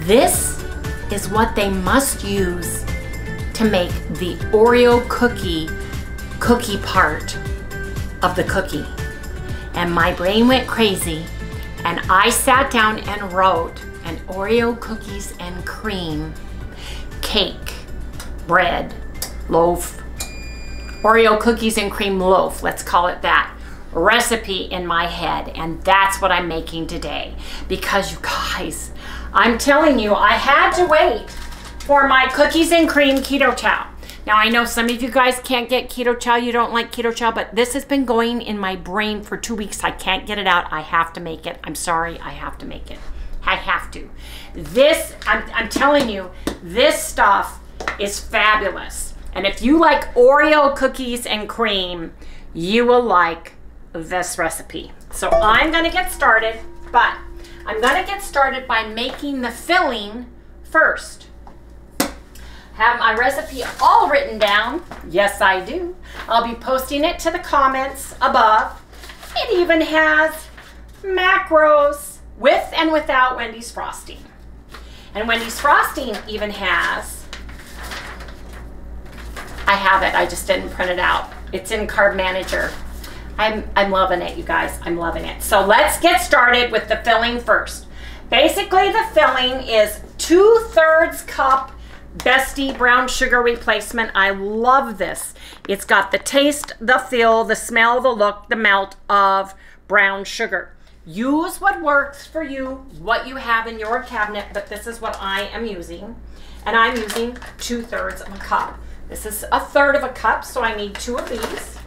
This is what they must use to make the Oreo cookie part of the cookie. And my brain went crazy and I sat down and wrote an Oreo cookies and cream cake, bread, loaf, Oreo cookies and cream loaf, let's call it that, recipe in my head. And that's what I'm making today. Because you guys, I'm telling you, I had to wait for my cookies and cream keto chow. Now I know some of you guys can't get keto chow, you don't like keto chow, but this has been going in my brain for 2 weeks. I can't get it out. I have to make it. I'm sorry, I have to make it. I have to. This, I'm telling you, this stuff is fabulous. And if you like Oreo cookies and cream, you will like this recipe. So I'm gonna get started, but I'm gonna get started by making the filling first. Have my recipe all written down. Yes, I do. I'll be posting it to the comments above. It even has macros with and without Wendy's frosting. And Wendy's frosting even has, I have it, I just didn't print it out. It's in Carb Manager. I'm loving it, you guys. I'm loving it. So let's get started with the filling first. Basically, the filling is 2/3 cup Bestie brown sugar replacement. I love this. It's got the taste, the feel, the smell, the look, the melt of brown sugar. Use what works for you, what you have in your cabinet, but this is what I am using. And I'm using 2/3 of a cup. This is 1/3 of a cup, so I need 2 of these.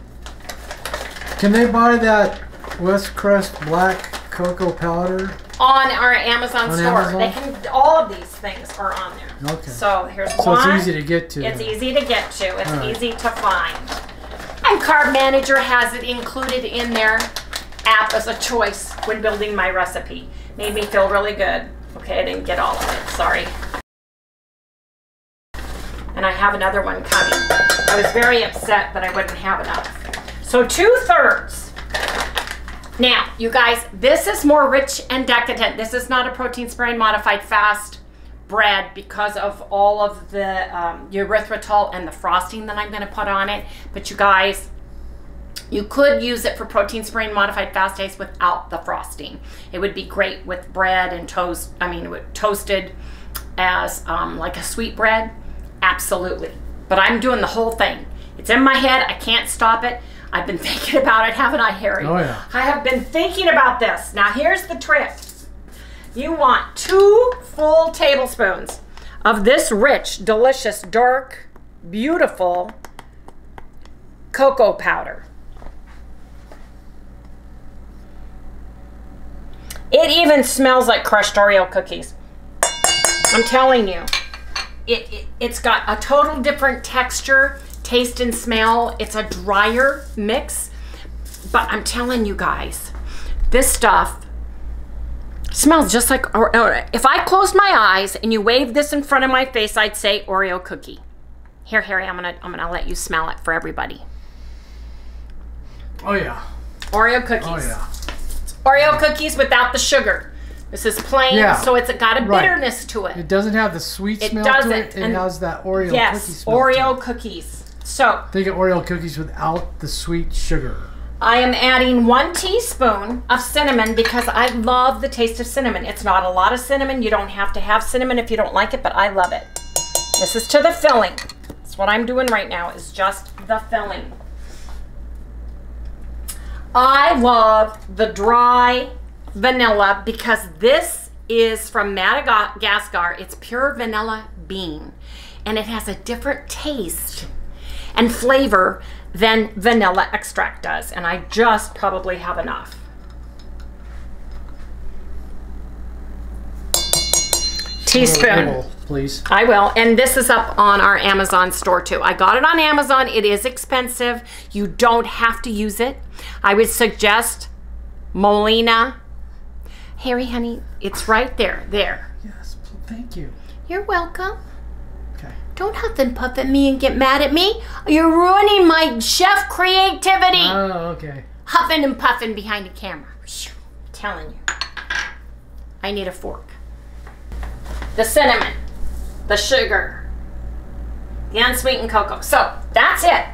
Can they buy that West Crest black cocoa powder? On our Amazon store. Amazon? They can, all of these things are on there. Okay. So here's so one. So it's easy to get to. It's easy to get to. It's easy to find. And Carb Manager has it included in their app as a choice when building my recipe. Made me feel really good. Okay, I didn't get all of it. Sorry. And I have another one coming. I was very upset that I wouldn't have enough. So 2/3. Now, you guys, this is more rich and decadent. This is not a protein sparing modified fast bread because of all of the erythritol and the frosting that I'm gonna put on it. But you guys, you could use it for protein sparing modified fast days without the frosting. It would be great with bread and toast, toasted as like a sweet bread, absolutely. But I'm doing the whole thing. It's in my head, I can't stop it. I've been thinking about it, haven't I, Harry? Oh, yeah. I have been thinking about this. Now, here's the trick. You want 2 full tablespoons of this rich, delicious, dark, beautiful cocoa powder. It even smells like crushed Oreo cookies. I'm telling you. It's got a total different texture, taste and smell. It's a drier mix, but I'm telling you guys, this stuff smells just like Oreo. If I closed my eyes and you waved this in front of my face, I'd say Oreo cookie. Here, Harry, I'm gonna let you smell it for everybody. Oh yeah. Oreo cookies. Oh yeah. It's Oreo cookies without the sugar. This is plain, so it's got a bitterness to it. It doesn't have the sweet smell to it. It has that Oreo cookie smell. Yes, Oreo cookies. So they get Oreo cookies without the sweet sugar. I am adding 1 teaspoon of cinnamon because I love the taste of cinnamon. It's not a lot of cinnamon. You don't have to have cinnamon if you don't like it, but I love it. This is to the filling. That's what I'm doing right now, is just the filling. I love the dry vanilla because this is from Madagascar. It's pure vanilla bean, and it has a different taste and flavor than vanilla extract does, and I just probably have enough. Teaspoon, please. I will. And this is up on our Amazon store too. I got it on Amazon. It is expensive. You don't have to use it. I would suggest Molina. Harry, honey, it's right there. There. Yes, thank you. You're welcome. Okay. Don't huff and puff at me and get mad at me. You're ruining my chef creativity. Oh, okay. Huffing and puffing behind the camera. I'm telling you. I need a fork. The cinnamon, the sugar, the unsweetened cocoa. So that's it.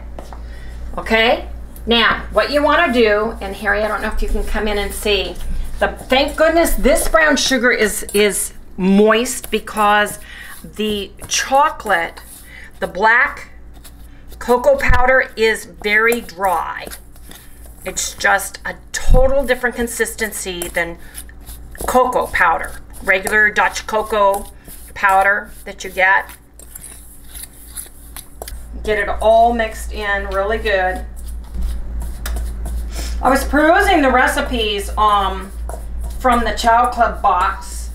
Okay? Now, what you want to do, and Harry, I don't know if you can come in and see, thank goodness this brown sugar is moist because the chocolate, the black cocoa powder is very dry. It's just a total different consistency than cocoa powder. Regular Dutch cocoa powder that you get. Get it all mixed in really good. I was perusing the recipes from the Chow Club box,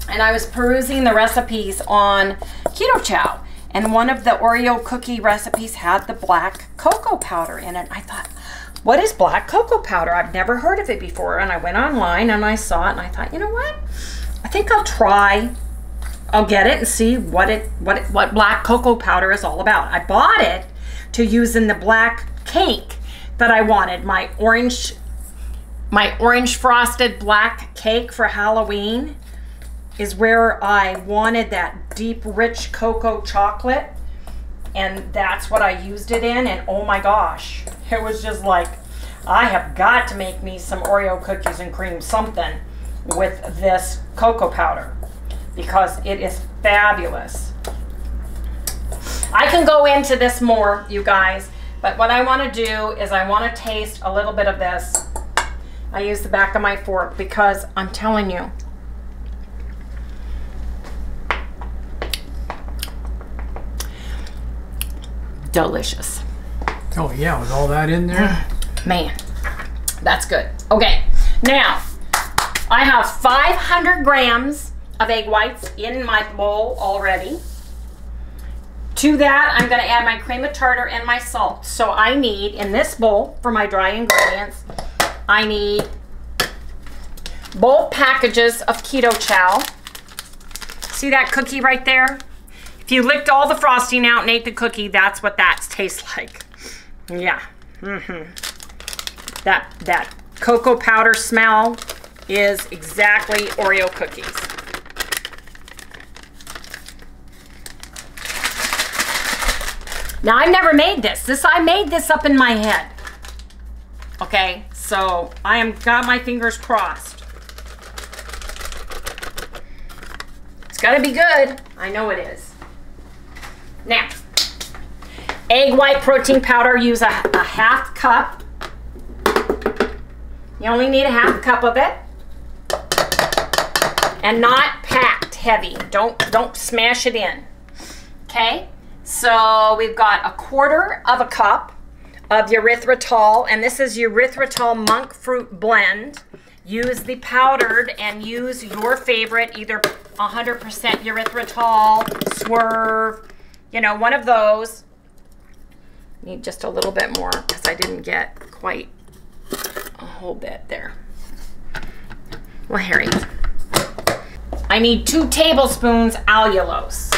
and I was perusing the recipes on Keto Chow, and one of the Oreo cookie recipes had the black cocoa powder in it. I thought, what is black cocoa powder? I've never heard of it before, and I went online and I saw it, and I thought, you know what? I think I'll try. I'll get it and see what black cocoa powder is all about. I bought it to use in the black cake that I wanted. My orange frosted black cake for Halloween is where I wanted that deep, rich cocoa chocolate, and that's what I used it in. And oh my gosh, it was just like, I have got to make me some Oreo cookies and cream something with this cocoa powder because it is fabulous. I can go into this more, you guys, but what I want to do is I want to taste a little bit of this. I use the back of my fork because I'm telling you, delicious. Oh yeah, with all that in there. Man, that's good. Okay, now I have 500 grams of egg whites in my bowl already. To that, I'm going to add my cream of tartar and my salt. So I need, in this bowl, for my dry ingredients, I need both packages of Keto Chow. See that cookie right there? If you licked all the frosting out and ate the cookie, that's what that tastes like. Yeah. That cocoa powder smell is exactly Oreo cookies. Now, I've never made this. I made this up in my head. Okay, so I am got my fingers crossed. It's gotta be good. I know it is. Now, egg white protein powder, use a half cup. You only need a half cup of it. And not packed heavy. Don't smash it in. Okay? So we've got 1/4 cup of erythritol, and this is erythritol monk fruit blend. Use the powdered and use your favorite, either 100% erythritol, Swerve, you know, one of those. Need just a little bit more because I didn't get quite a whole bit there. Well, Harry, I need 2 tablespoons allulose.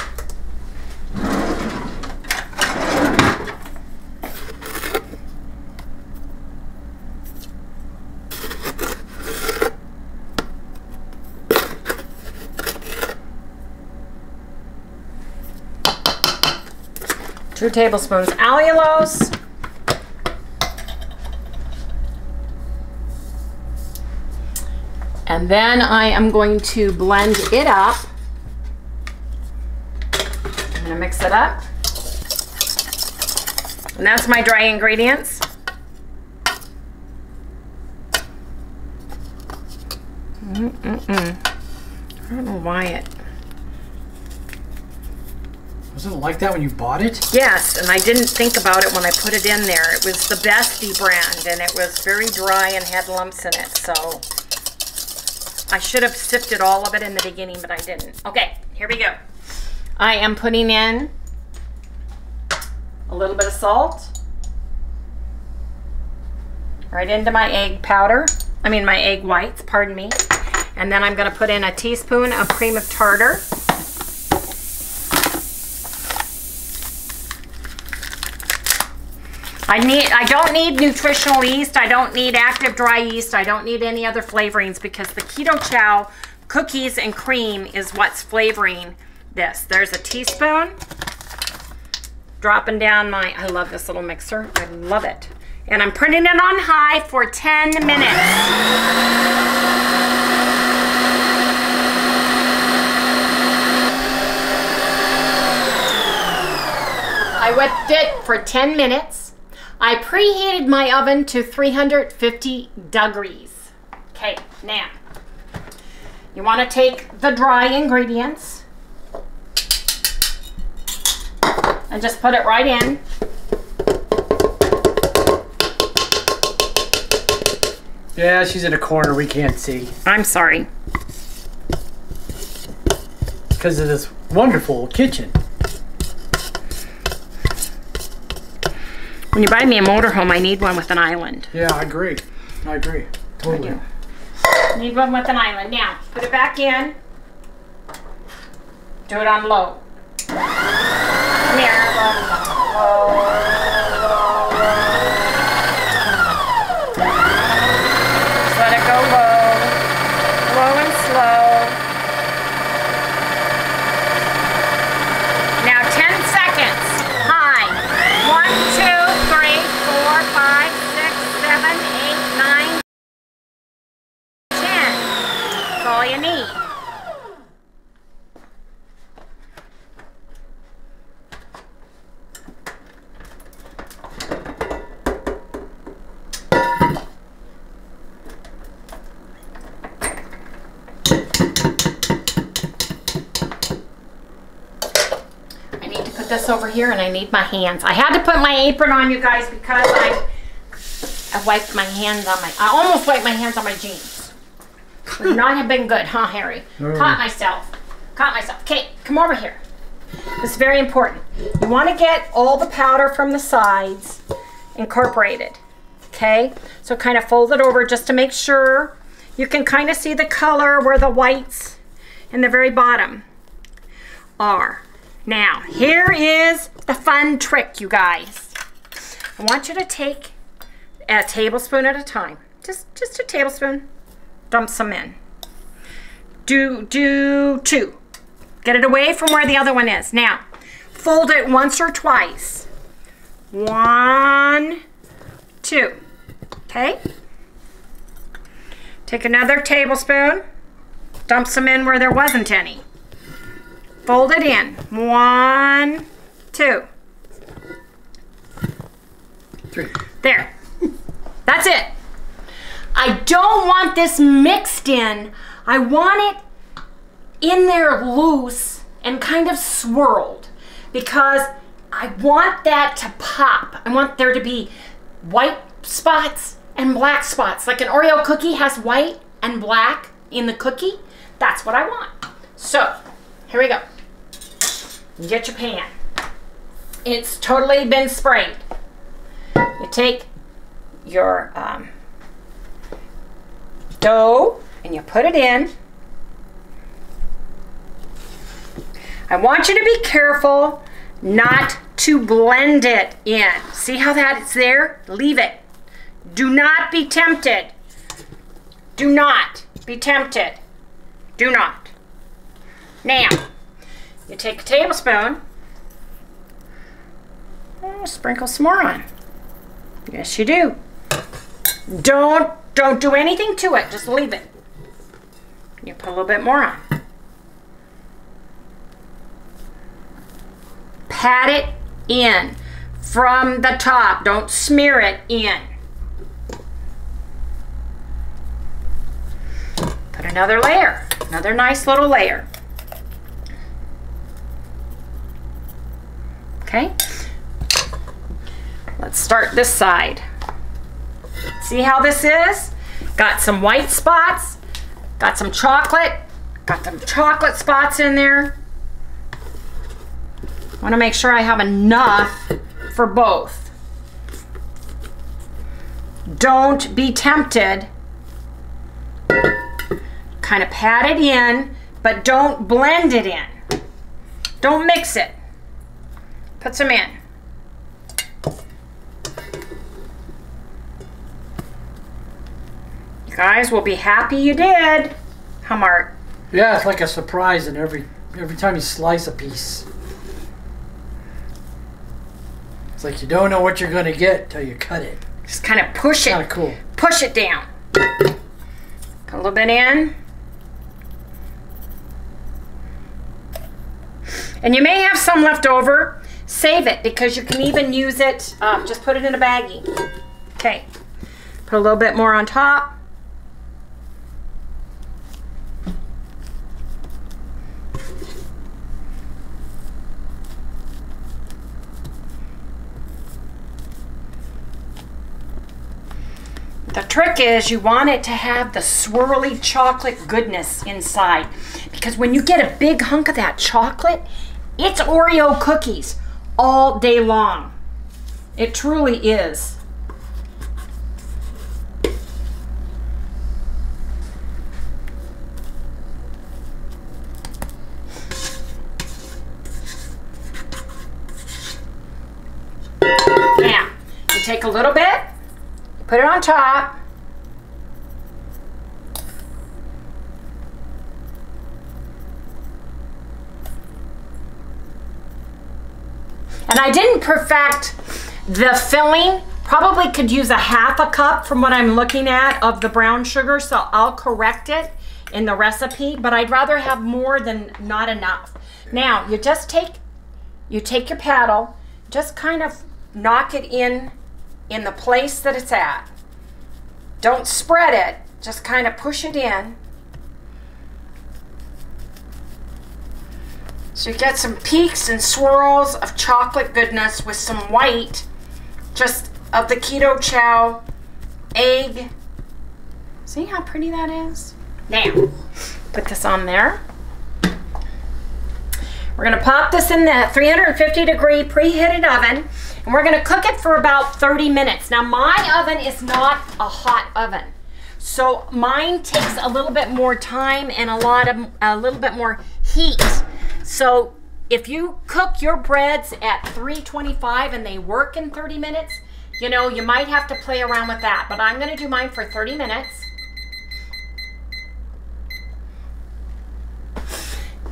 Two tablespoons allulose. And then I am going to blend it up. I'm gonna mix it up. And that's my dry ingredients. I don't know why it... Wasn't it like that when you bought it? Yes, and I didn't think about it when I put it in there. It was the Bestie brand, and it was very dry and had lumps in it, so I should have sifted all of it in the beginning, but I didn't. Okay, here we go. I am putting in a little bit of salt right into my egg powder. I mean my egg whites, pardon me. And then I'm going to put in a teaspoon of cream of tartar. I don't need nutritional yeast. I don't need active dry yeast. I don't need any other flavorings because the Keto Chow cookies and cream is what's flavoring this. There's a teaspoon. Dropping down my, I love this little mixer. I love it. And I'm putting it on high for 10 minutes. I whipped it for 10 minutes. I preheated my oven to 350 degrees. Okay, now, you want to take the dry ingredients and just put it right in. Yeah, she's in a corner we can't see. I'm sorry. Because of this wonderful kitchen. When you buy me a motorhome, I need one with an island. Yeah, I agree. I agree. Totally. I need one with an island. Now, put it back in. Do it on low. Come here. Low. Just let it go low. Low and slow. Now 10 seconds. High. 1, 2, 3, 4, 5, 6, 7, 8, 9, 10. That's all you need. This over here, and I need my hands. I had to put my apron on, you guys, because I wiped my hands on I almost wiped my hands on my jeans. Would not have been good, huh, Harry? Caught myself. Okay, come over here. This is very important. You want to get all the powder from the sides incorporated. Okay, so kind of fold it over just to make sure you can kind of see the color where the whites in the very bottom are. Now, here is the fun trick, you guys. I want you to take a tablespoon at a time. Just a tablespoon. Dump some in. Do 2. Get it away from where the other one is. Now, fold it once or twice. 1, 2. Okay? Take another tablespoon. Dump some in where there wasn't any. Fold it in. 1, 2. 3. There. That's it. I don't want this mixed in. I want it in there loose and kind of swirled because I want that to pop. I want there to be white spots and black spots. Like an Oreo cookie has white and black in the cookie. That's what I want. So, here we go. Get your pan. It's totally been sprayed. You take your dough and you put it in. I want you to be careful not to blend it in. See how that's there? Leave it. Do not be tempted. Do not be tempted. Do not. Now, you take a tablespoon, sprinkle some more on. Yes, you do. Don't do anything to it. Just leave it. You put a little bit more on. Pat it in from the top. Don't smear it in. Put another layer, another nice little layer. Okay, let's start this side. See how this is? Got some white spots, got some chocolate spots in there. I want to make sure I have enough for both. Don't be tempted. Kind of pat it in, but don't blend it in. Don't mix it. Put some in. You guys will be happy you did. Huh, Mark? Yeah, it's like a surprise in every time you slice a piece. It's like you don't know what you're going to get till you cut it. Just kind of push it. Kind of cool. Push it down. Put a little bit in. And you may have some left over. Save it because you can even use it. Just put it in a baggie. Okay. Put a little bit more on top. The trick is you want it to have the swirly chocolate goodness inside, because when you get a big hunk of that chocolate, it's Oreo cookies all day long. It truly is. Now, you take a little bit, put it on top. And I didn't perfect the filling. Probably could use a half a cup from what I'm looking at of the brown sugar, so I'll correct it in the recipe, but I'd rather have more than not enough. Now, you just take your paddle, just kind of knock it in the place that it's at. Don't spread it, just kind of push it in. So you get some peaks and swirls of chocolate goodness with some white, just of the keto chow egg. See how pretty that is? Now, put this on there. We're gonna pop this in the 350 degree preheated oven, and we're gonna cook it for about 30 minutes. Now my oven is not a hot oven, so mine takes a little bit more time and a little bit more heat. So if you cook your breads at 325 and they work in 30 minutes, you know, you might have to play around with that, but I'm gonna do mine for 30 minutes.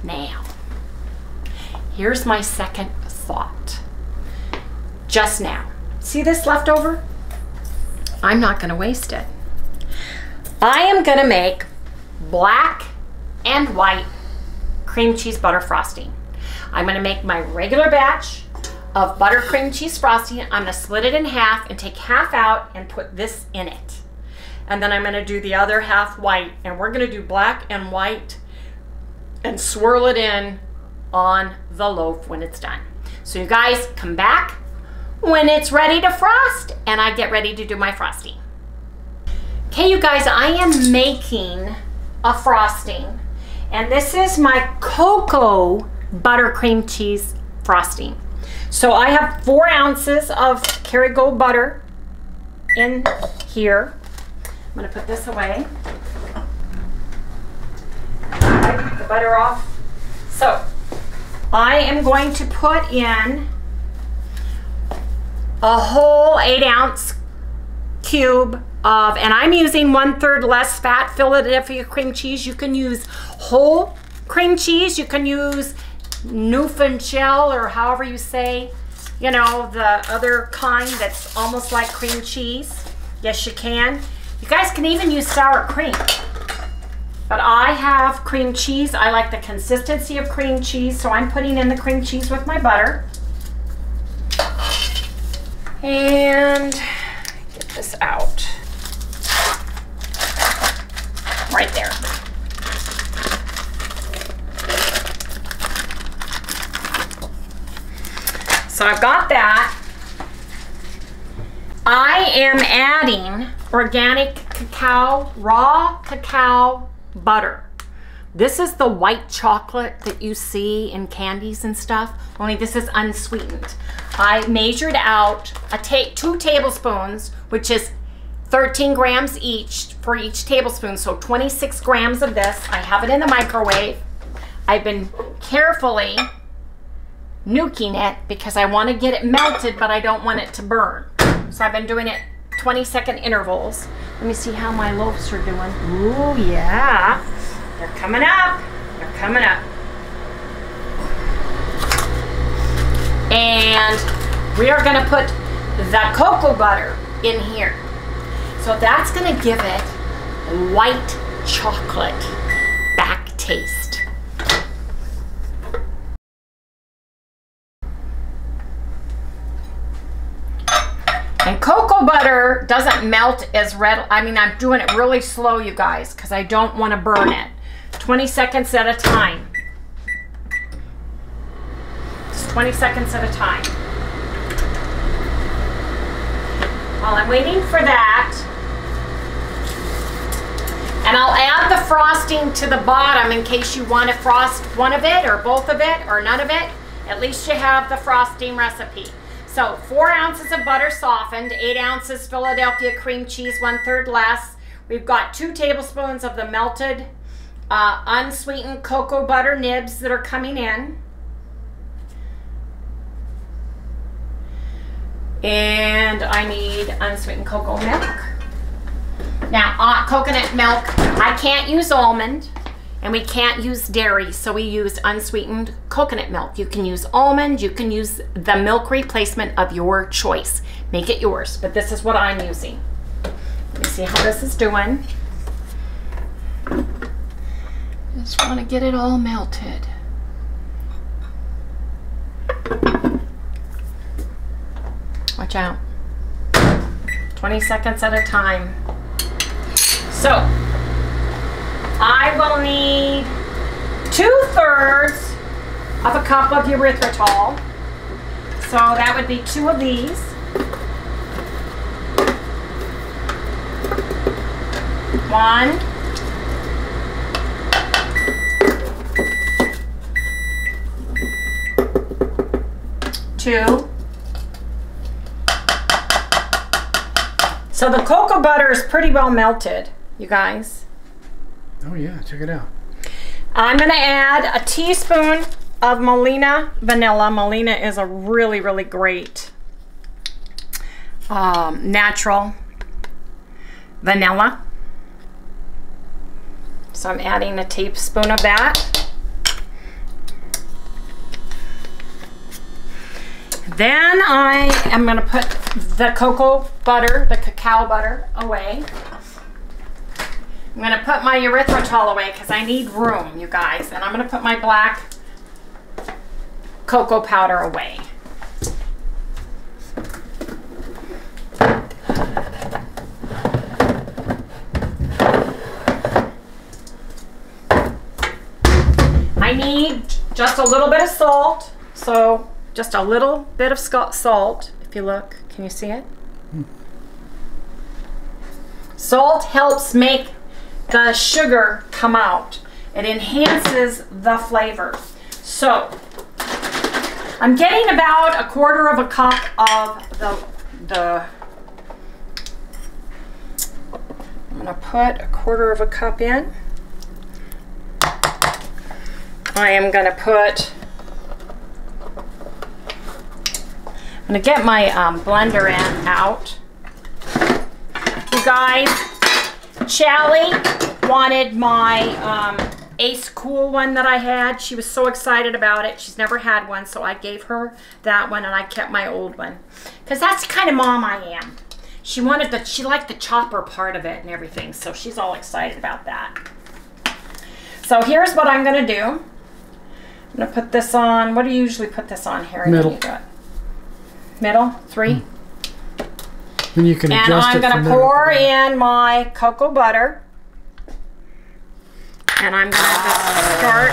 Now, here's my second thought. Just now, see this leftover? I'm not gonna waste it. I am gonna make black and white cream cheese butter frosting. I'm gonna make my regular batch of butter cream cheese frosting. I'm gonna split it in half and take half out and put this in it. And then I'm gonna do the other half white, and we're gonna do black and white and swirl it in on the loaf when it's done. So you guys come back when it's ready to frost and I get ready to do my frosting. Okay, you guys, I am making a frosting, and this is my cocoa buttercream cheese frosting. So I have 4 ounces of Kerrygold butter in here. I'm gonna put this away. Wipe the butter off. So I am going to put in a whole 8-ounce cube of, and I'm using 1/3 less fat Philadelphia cream cheese. You can use whole cream cheese. You can use Newfoundland or however you say, you know, the other kind that's almost like cream cheese. Yes, you can. You guys can even use sour cream. But I have cream cheese. I like the consistency of cream cheese, so I'm putting in the cream cheese with my butter. And get this out. Right there. So I've got that. I am adding organic cacao, raw cacao butter. This is the white chocolate that you see in candies and stuff, only this is unsweetened. I measured out 2 tablespoons, which is 13 grams each for each tablespoon, so 26 grams of this. I have it in the microwave. I've been carefully nuking it because I want to get it melted, but I don't want it to burn. So I've been doing it 20-second intervals. Let me see how my loaves are doing. Ooh, yeah. They're coming up. They're coming up. And we are going to put the cocoa butter in here. So that's going to give it white chocolate back taste. And cocoa butter doesn't melt as readily. I mean, I'm doing it really slow, you guys, because I don't want to burn it. 20 seconds at a time. Just 20 seconds at a time. While I'm waiting for that, and I'll add the frosting to the bottom in case you want to frost one of it or both of it or none of it. At least you have the frosting recipe. So 4 ounces of butter softened, 8 ounces Philadelphia cream cheese, 1/3 less. We've got 2 tablespoons of the melted unsweetened cocoa butter nibs that are coming in. And I need unsweetened cocoa milk. Now, coconut milk, I can't use almond. And we can't use dairy, so we use unsweetened coconut milk. You can use almond, you can use the milk replacement of your choice. Make it yours, but this is what I'm using. Let me see how this is doing. Just want to get it all melted. Watch out. 20 seconds at a time. So, I will need 2/3 of a cup of erythritol. So that would be 2 of these. One. Two. So the cocoa butter is pretty well melted, you guys. Oh yeah, check it out. I'm going to add a teaspoon of Molina vanilla. Molina is a really, really great natural vanilla. So I'm adding a teaspoon of that. Then I am going to put the cocoa butter, the cacao butter away. I'm going to put my erythritol away because I need room, you guys. And I'm going to put my black cocoa powder away. I need just a little bit of salt. So just a little bit of salt. If you look, can you see it? Salt helps make the sugar come out. It enhances the flavor. So I'm getting about 1/4 cup of I'm gonna put 1/4 cup in. I am gonna put, I'm gonna get my blender out. You guys, Chally wanted my Ace Cool one that I had. She was so excited about it. She's never had one, so I gave her that one and I kept my old one. Because that's the kind of mom I am. She liked the chopper part of it and everything, so she's all excited about that. So here's what I'm going to do. I'm going to put this on. What do you usually put this on, Harry? Middle. Middle? 3? Then you can adjust it. And I'm going to pour in my cocoa butter. And I'm going to just start.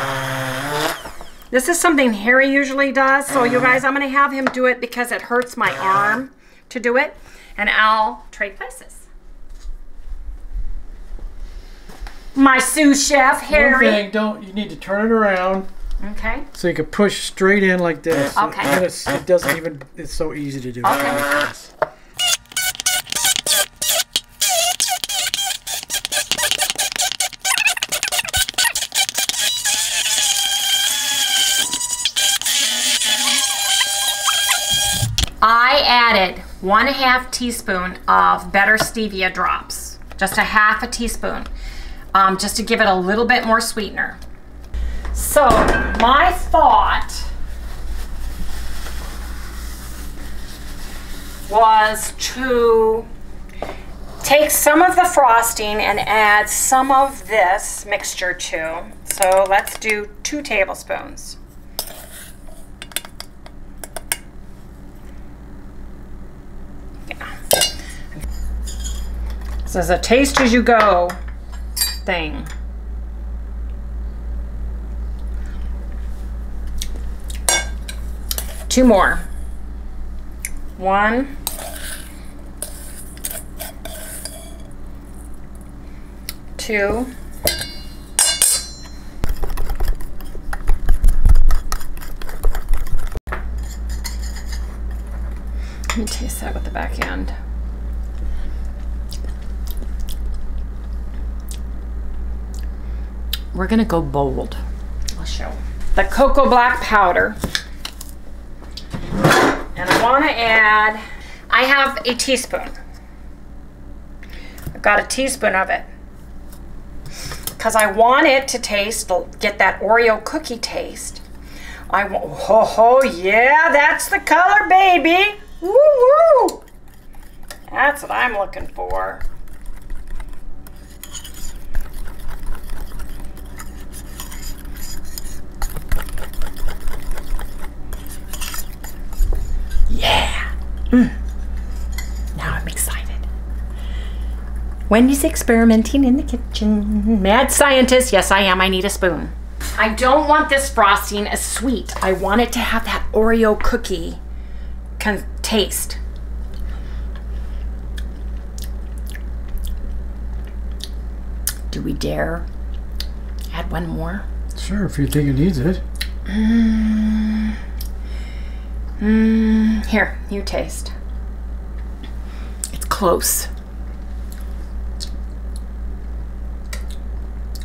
This is something Harry usually does. So you guys, I'm going to have him do it because it hurts my arm to do it. And I'll trade places. My sous chef, Harry. One thing, you need to turn it around. Okay. So you can push straight in like this. Okay. And it doesn't even, it's so easy to do. Okay. I added 1/2 teaspoon of Better Stevia drops. Just a 1/2 teaspoon. Just to give it a little bit more sweetener. So my thought was to take some of the frosting and add some of this mixture too. So let's do 2 tablespoons. Yeah. This is a taste as you go thing. Two more. 1, 2. Let me taste that with the back end. We're gonna go bold. I'll show. The cocoa black powder. And I wanna add, I have a teaspoon. I've got a teaspoon of it. Because I want it to taste, get that Oreo cookie taste. Oh yeah, that's the color, baby. Woo woo. That's what I'm looking for. Yeah. Now I'm excited. Wendy's experimenting in the kitchen. Mad scientist. Yes, I am. I need a spoon. I don't want this frosting as sweet. I want it to have that Oreo cookie taste. Do we dare add one more? Sure, if you think it needs it. Here, you taste. It's close.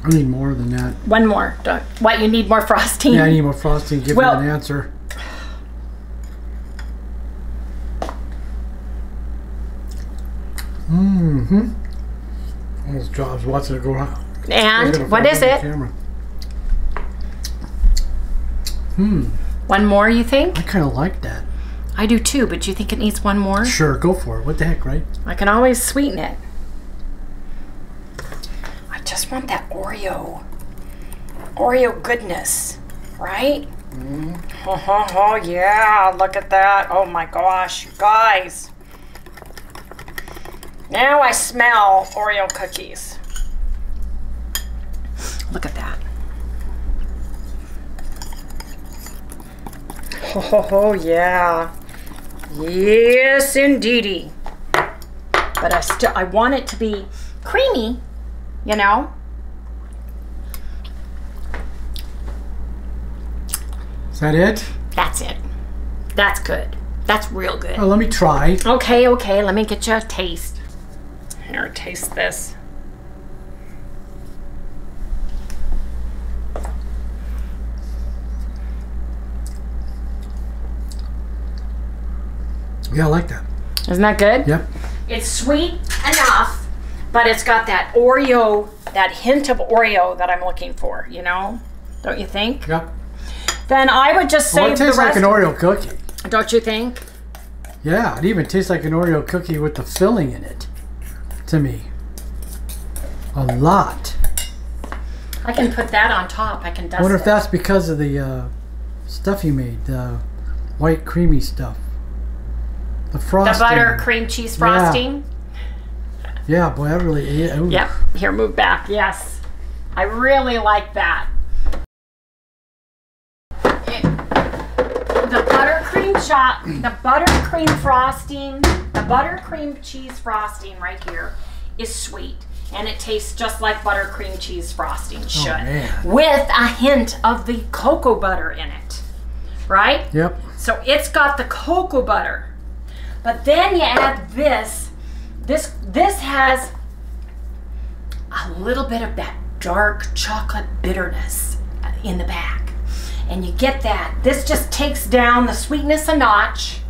I need more than that. One more. What, you need more frosting? Yeah, I need more frosting. Give me an answer. Almost drops watching it go out. And what is it? One more, you think? I kind of like that. I do too, but you think it needs one more? Sure, go for it. What the heck, right? I can always sweeten it. I just want that Oreo goodness, right? Oh yeah, look at that. Oh my gosh, guys. Now I smell Oreo cookies. Look at that. Oh yeah. Yes, indeedy. But I want it to be creamy, you know? Is that it? That's it. That's good. That's real good. Oh, let me try. Okay, let me get you a taste. Here, taste this. Yeah, I like that. Isn't that good? Yep. It's sweet enough, but it's got that Oreo, that hint of Oreo that I'm looking for, you know? Don't you think? Yep. Then I would just save the rest. It tastes like an Oreo cookie. Don't you think? Yeah, it even tastes like an Oreo cookie with the filling in it, to me. A lot. I can put that on top. I can dust I wonder if it. that's because of the stuff you made, the white creamy stuff. The frosting. The butter cream cheese frosting. Yeah, boy, that really. Ooh. Yep. Here, move back. Yes, I really like that. The buttercream frosting, the buttercream cheese frosting right here is sweet, and it tastes just like buttercream cheese frosting should, with a hint of the cocoa butter in it, right? Yep. So it's got the cocoa butter, but then you add this. This has a little bit of that dark chocolate bitterness in the back. And you get that. This just takes down the sweetness a notch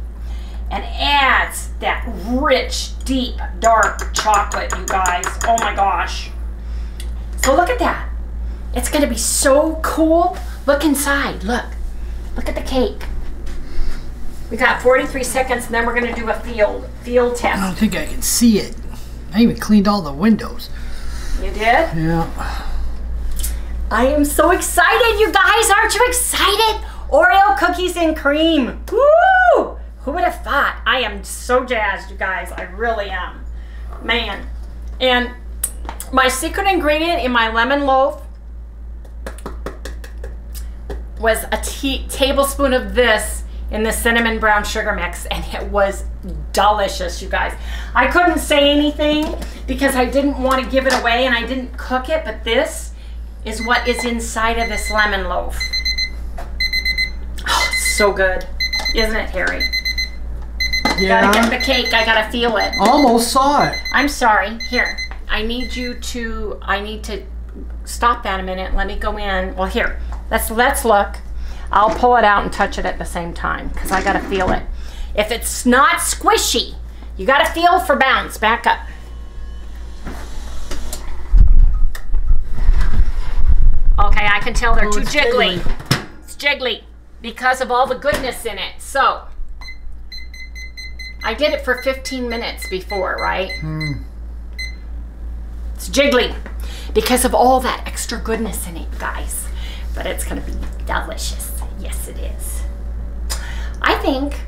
and adds that rich, deep, dark chocolate, you guys. Oh my gosh. So look at that. It's gonna be so cool. Look inside, look. Look at the cake. We got 43 seconds and then we're gonna do a field test. I don't think I can see it. I even cleaned all the windows. You did? Yeah. I am so excited, you guys. Aren't you excited? Oreo cookies and cream. Woo! Who would have thought? I am so jazzed, you guys. I really am. Man. And my secret ingredient in my lemon loaf was a tablespoon of this in the cinnamon brown sugar mix, and it was delicious, you guys. I couldn't say anything because I didn't want to give it away and I didn't cook it, but this is what is inside of this lemon loaf. Oh, it's so good. Isn't it, Harry? Yeah. Gotta get the cake. I gotta feel it. Almost saw it. I'm sorry. Here. I need to stop that a minute. Let me go in. Well, here. Let's look. I'll pull it out and touch it at the same time because I gotta feel it. If it's not squishy, you gotta feel for bounce. Back up. Okay, I can tell they're too jiggly. It's jiggly because of all the goodness in it. So, I did it for 15 minutes before, right? It's jiggly because of all that extra goodness in it, guys. But it's gonna be delicious. Yes, it is. I think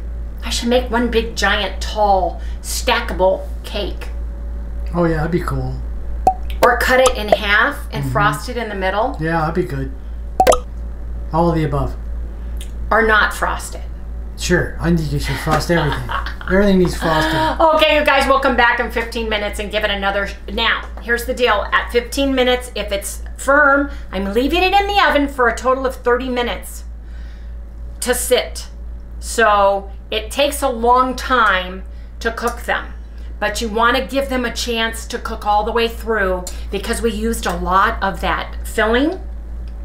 I should make one big, giant, tall, stackable cake. Oh yeah, that'd be cool. Or cut it in half and frost it in the middle. Yeah, that'd be good. All of the above. Or not frost it. Sure, I think you should frost everything. Everything needs frosting. Okay, you guys, we'll come back in 15 minutes and give it another. Now, here's the deal. At 15 minutes, if it's firm, I'm leaving it in the oven for a total of 30 minutes to sit. So it takes a long time to cook them. But you want to give them a chance to cook all the way through because we used a lot of that filling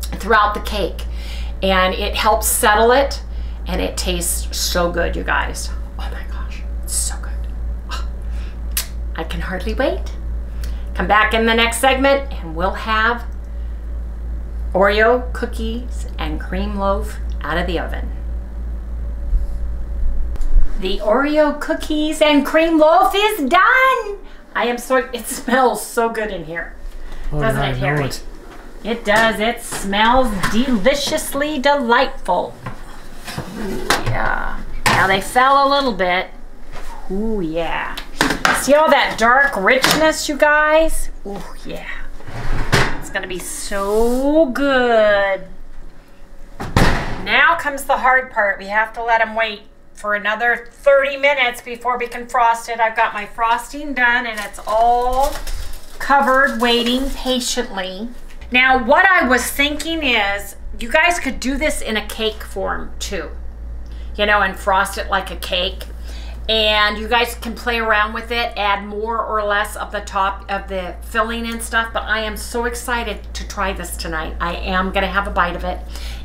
throughout the cake. And it helps settle it, and it tastes so good, you guys. Oh my gosh, it's so good. Oh, I can hardly wait. Come back in the next segment, and we'll have Oreo cookies and cream loaf out of the oven. The Oreo cookies and cream loaf is done. It smells so good in here. Doesn't it, Harry? It does. It smells deliciously delightful. Ooh, yeah. Now they fell a little bit. Ooh, yeah. See all that dark richness, you guys? Ooh, yeah. It's gonna be so good. Now comes the hard part. We have to let them wait for another 30 minutes before we can frost it. I've got my frosting done and it's all covered, waiting patiently. Now, what I was thinking is you guys could do this in a cake form too, you know, and frost it like a cake. And you guys can play around with it, add more or less of the top of the filling and stuff, but I am so excited to try this tonight. I am gonna have a bite of it.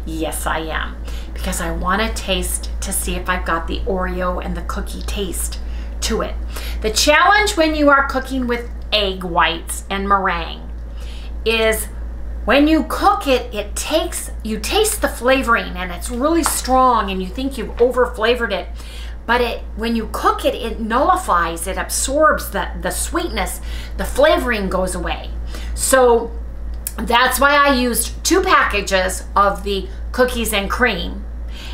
Yes, I am, because I wanna taste to see if I've got the Oreo and the cookie taste to it. The challenge when you are cooking with egg whites and meringue is when you cook it, you taste the flavoring and it's really strong and you think you've over flavored it. But when you cook it, it nullifies, it absorbs the sweetness, the flavoring goes away. So That's why I used 2 packages of the cookies and cream.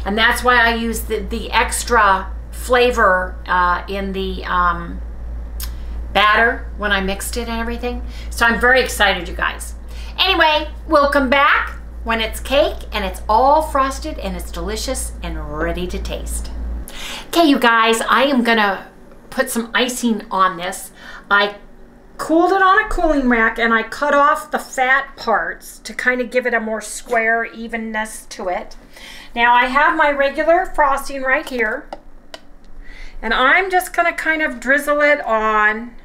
And that's why I used the extra flavor in the batter when I mixed it and everything. So I'm very excited, you guys. Anyway, we'll come back when it's cake and it's all frosted and it's delicious and ready to taste. Okay, you guys, I am gonna put some icing on this. I cooled it on a cooling rack and I cut off the fat parts to kind of give it a more square evenness to it. Now I have my regular frosting right here and I'm just gonna kind of drizzle it on.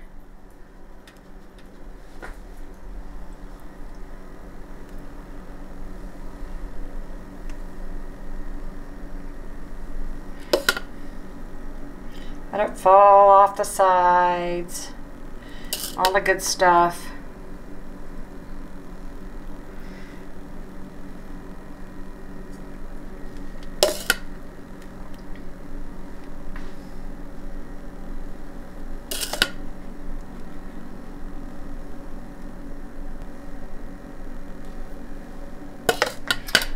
Let it fall off the sides. All the good stuff.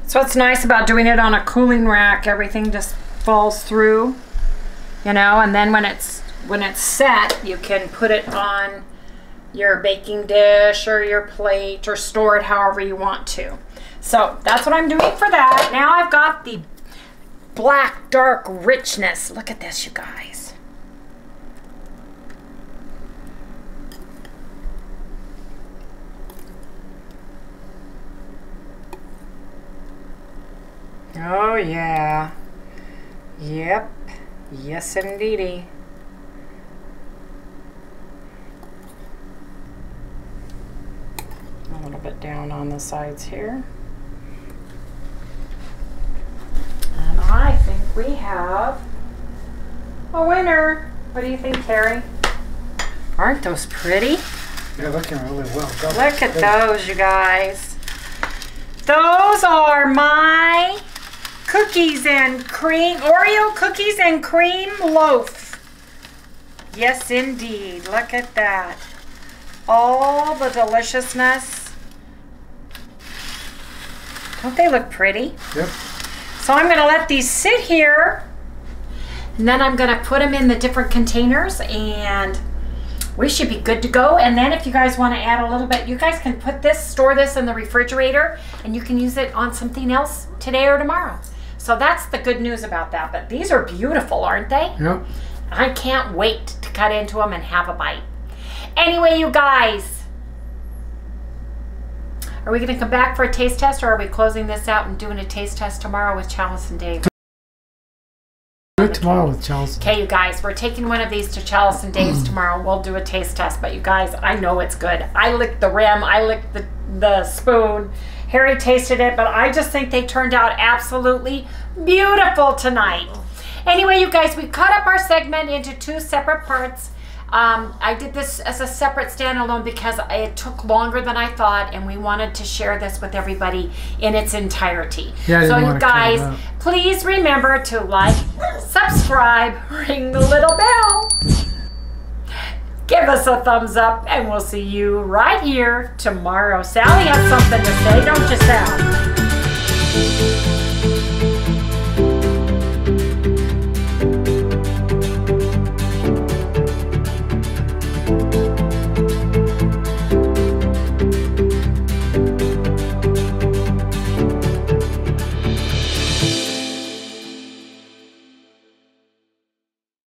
So what's nice about doing it on a cooling rack, everything just falls through, you know, and then when it's set, you can put it on your baking dish or your plate or store it however you want to. So that's what I'm doing for that. Now I've got the black dark richness. Look at this, you guys. Oh yeah. Yep. Yes indeedy. A little bit down on the sides here. And I think we have a winner. What do you think, Carrie? Aren't those pretty? They're looking really well done. Look at those, you guys. Those are my cookies and cream, Oreo cookies and cream loaf. Yes, indeed. Look at that. All the deliciousness. Don't they look pretty? Yep. So I'm going to let these sit here. And then I'm going to put them in the different containers and we should be good to go. And then if you guys want to add a little bit, you guys can put this, store this in the refrigerator and you can use it on something else today or tomorrow. So that's the good news about that. But these are beautiful, aren't they? Yep. I can't wait to cut into them and have a bite. Anyway, you guys, are we going to come back for a taste test or are we closing this out and doing a taste test tomorrow with Chalice and Dave? Do it tomorrow with Chalice. Okay, you guys, we're taking one of these to Chalice and Dave's tomorrow. We'll do a taste test, but you guys, I know it's good. I licked the rim, I licked the spoon. Harry tasted it, but I just think they turned out absolutely beautiful tonight. Anyway, you guys, we cut up our segment into 2 separate parts. I did this as a separate standalone because it took longer than I thought, and we wanted to share this with everybody in its entirety. Yeah, so you guys, please remember to like, subscribe, ring the little bell. Give us a thumbs up, and we'll see you right here tomorrow. Sally has something to say.